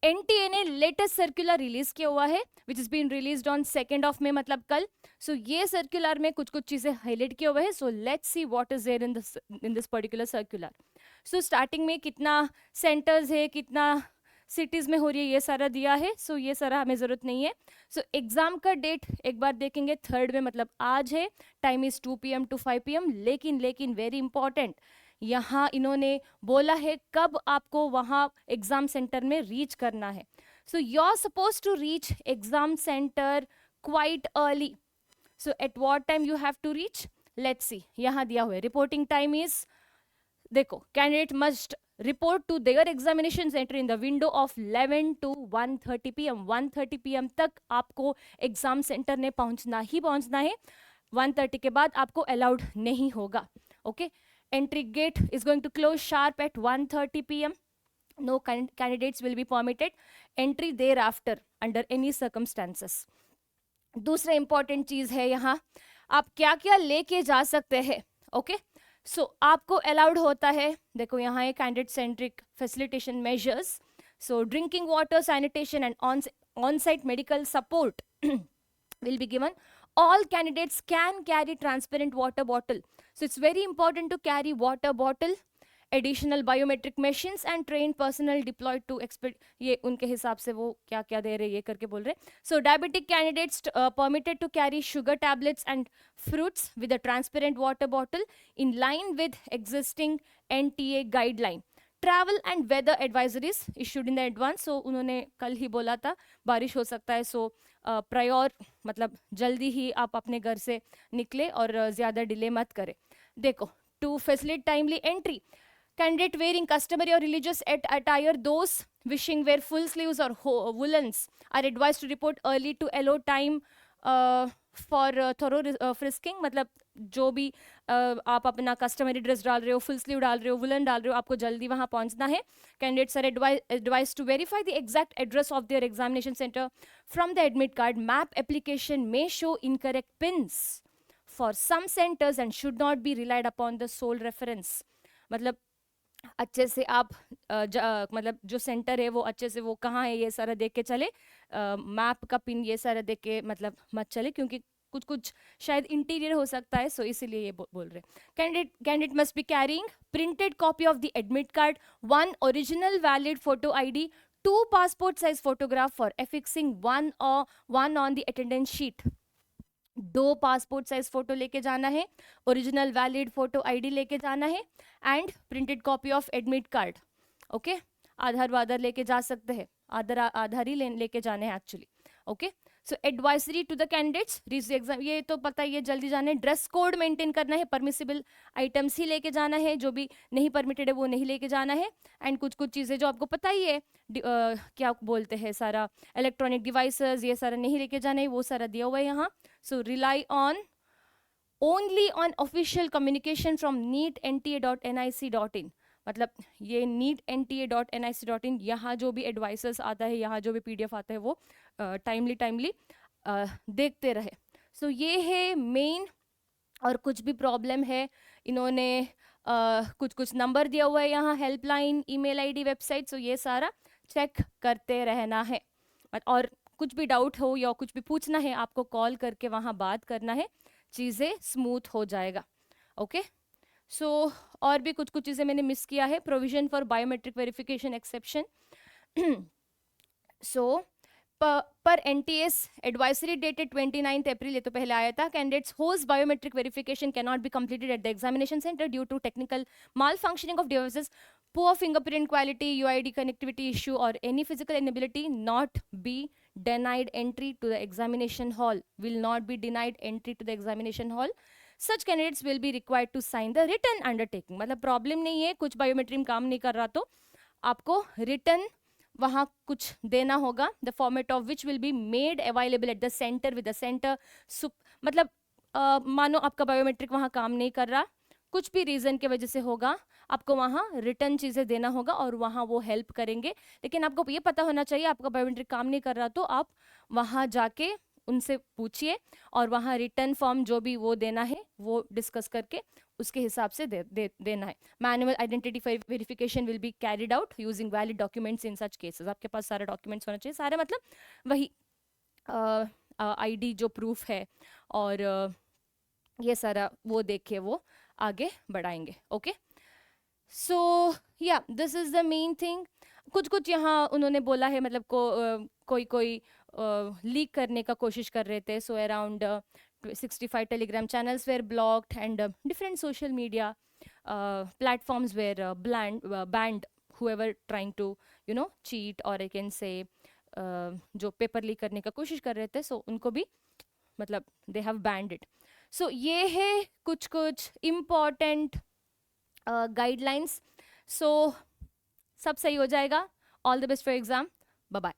NTA ने latest circular release किया हुआ है which is been released on 2 May, मतलब कल. सो ये सर्कुलर में कुछ कुछ चीजें हाईलाइट किए हुए हैं. So let's see what is there in this particular circular. So starting में कितना सेंटर्स है, कितना सिटीज में हो रही है, ये सारा दिया है. सो ये सारा हमें जरूरत नहीं है. सो एग्जाम का डेट एक बार देखेंगे 3rd में, मतलब आज है. Time is 2 PM to 5 PM. लेकिन वेरी इंपॉर्टेंट, यहाँ इन्होंने बोला है कब आपको वहाँ एग्जाम सेंटर में रीच करना है. So you are suppose to reach exam centre quite early. So at what time you have to reach, let's see. यहाँ दिया हुआ है रिपोर्टिंग टाइम इज, देखो, candidate must report to their examination centre in the window of 11 to 1:30 PM. 1:30 PM तक आपको exam centre में पहुंचना ही पहुंचना है. 1:30 के बाद आपको अलाउड नहीं होगा. Okay, entry gate is going to close sharp at 1:30 PM. No candidates will be permitted entry thereafter under any circumstances. दूसरा इंपॉर्टेंट चीज है यहाँ, आप क्या क्या लेके जा सकते हैं. ओके, सो आपको अलाउड होता है, देखो यहाँ है candidate centric facilitation measures. So drinking water, sanitation and on site medical support will be given. All candidates can carry transparent water bottle. So it's very important to carry water bottle, additional biometric machines and trained personnel deployed to expert. ये उनके हिसाब से वो क्या क्या दे रहे हैं ये करके बोल रहे. So diabetic candidates permitted to carry sugar tablets and fruits with a transparent water bottle in line with existing NTA guideline. Travel and weather advisories issued in the advance. So उन्होंने कल ही बोला था बारिश हो सकता है. सो प्रायोर मतलब जल्दी ही आप अपने घर से निकले और ज़्यादा डिले मत करें. देखो, to facilitate timely entry, candidate wearing customary और religious attire, those wishing wear full sleeves और woollens are advised to report early to allow time for thorough frisking. मतलब जो भी आप अपना कस्टमरी ड्रेस डाल रहे हो, फुल स्लीव डाल रहे हो, वुलन डाल रहे हो, आपको जल्दी वहाँ पहुँचना है. Candidates are advised to verify the exact address of their examination centre from the admit card. Map application में show incorrect pins for some centres and should not be relied upon the sole reference. मतलब अच्छे से आप मतलब जो centre है वो अच्छे से वो कहाँ है ये सारा देख के चले. मैप का पिन ये सारा देख के मतलब मत चले, क्योंकि कुछ कुछ शायद इंटीरियर हो सकता है. सो इसीलिए ये बोल रहे. Candidate must be carrying printed copy of the admit card, 1 original valid photo ID, 2 passport size photograph for affixing, 1 on the attendance sheet. 2 passport size photo लेके जाना है, ओरिजिनल वैलिड फोटो ID लेके जाना है and printed copy of admit card. Okay, Aadhaar वाधार लेके जा सकते हैं, आधार ही लेके जाने हैं actually. Okay, so advisory to the candidates reach exam, ये तो पता ही है, जल्दी जाना है. ड्रेस कोड मेंटेन करना है, परमिसिबल आइटम्स ही लेके जाना है, जो भी नहीं परमिटेड है वो नहीं लेके जाना है. एंड कुछ कुछ चीज़ें जो आपको पता ही है क्या बोलते हैं, सारा इलेक्ट्रॉनिक डिवाइसेस ये सारा नहीं लेके जाना है, वो सारा दिया हुआ है यहाँ. So rely on only on official communication from neetnta.nic.in. मतलब ये neetnta.nic.in, यहाँ जो भी एडवाइसेस आता है, यहाँ जो भी PDF आता है वो टाइमली देखते रहे. सो ये है मेन. और कुछ भी प्रॉब्लम है, इन्होंने कुछ नंबर दिया हुआ है यहाँ, हेल्पलाइन, ईमेल ID, वेबसाइट. सो ये सारा चेक करते रहना है. और कुछ भी डाउट हो या कुछ भी पूछना है, आपको कॉल करके वहाँ बात करना है, चीज़ें स्मूथ हो जाएगा. ओके, सो और भी कुछ चीज़ें मैंने मिस किया है. Provision for biometric verification exception. So पर NTS एडवाइजरी डेटेड 29 अप्रैल, ये तो पहले आया था. Candidates whose biometric verification can not be completed at the examination centre due to technical malfunctioning of devices, poor fingerprint quality, UID connectivity issue or any physical inability, not be denied entry to the examination hall, will not be denied entry to the examination hall. Such candidates will be required to sign the written undertaking. मतलब problem नहीं है, कुछ biometry में काम नहीं कर रहा तो आपको रिटर्न वहाँ कुछ देना होगा. The format of which will be made available at the centre with the centre. मतलब मानो आपका बायोमेट्रिक वहाँ काम नहीं कर रहा, कुछ भी रीज़न की वजह से होगा, आपको वहाँ रिटर्न चीज़ें देना होगा और वहाँ वो हेल्प करेंगे. लेकिन आपको ये पता होना चाहिए आपका बायोमेट्रिक काम नहीं कर रहा तो आप वहाँ जाके उनसे पूछिए और वहाँ रिटर्न फॉर्म जो भी वो देना है वो डिस्कस करके उसके हिसाब से देना है. Manual identity verification will be carried out using valid documents in such cases. आपके पास सारे डॉक्यूमेंट्स होना चाहिए, सारे मतलब वही आईडी जो प्रूफ है और ये सारा वो देख के वो आगे बढ़ाएंगे. ओके, सो या this is the main thing. कुछ कुछ यहाँ उन्होंने बोला है, मतलब कोई लीक करने का कोशिश कर रहे थे. So around 65 Telegram channels were blocked and different social media platforms were banned whoever trying to cheat, or I can say जो पेपर लीक करने का कोशिश कर रहे थे, सो उनको भी मतलब दे हैव बैंड इट. सो ये है कुछ कुछ इम्पॉर्टेंट गाइडलाइंस. सो सब सही हो जाएगा. All the best for exam. Bye bye.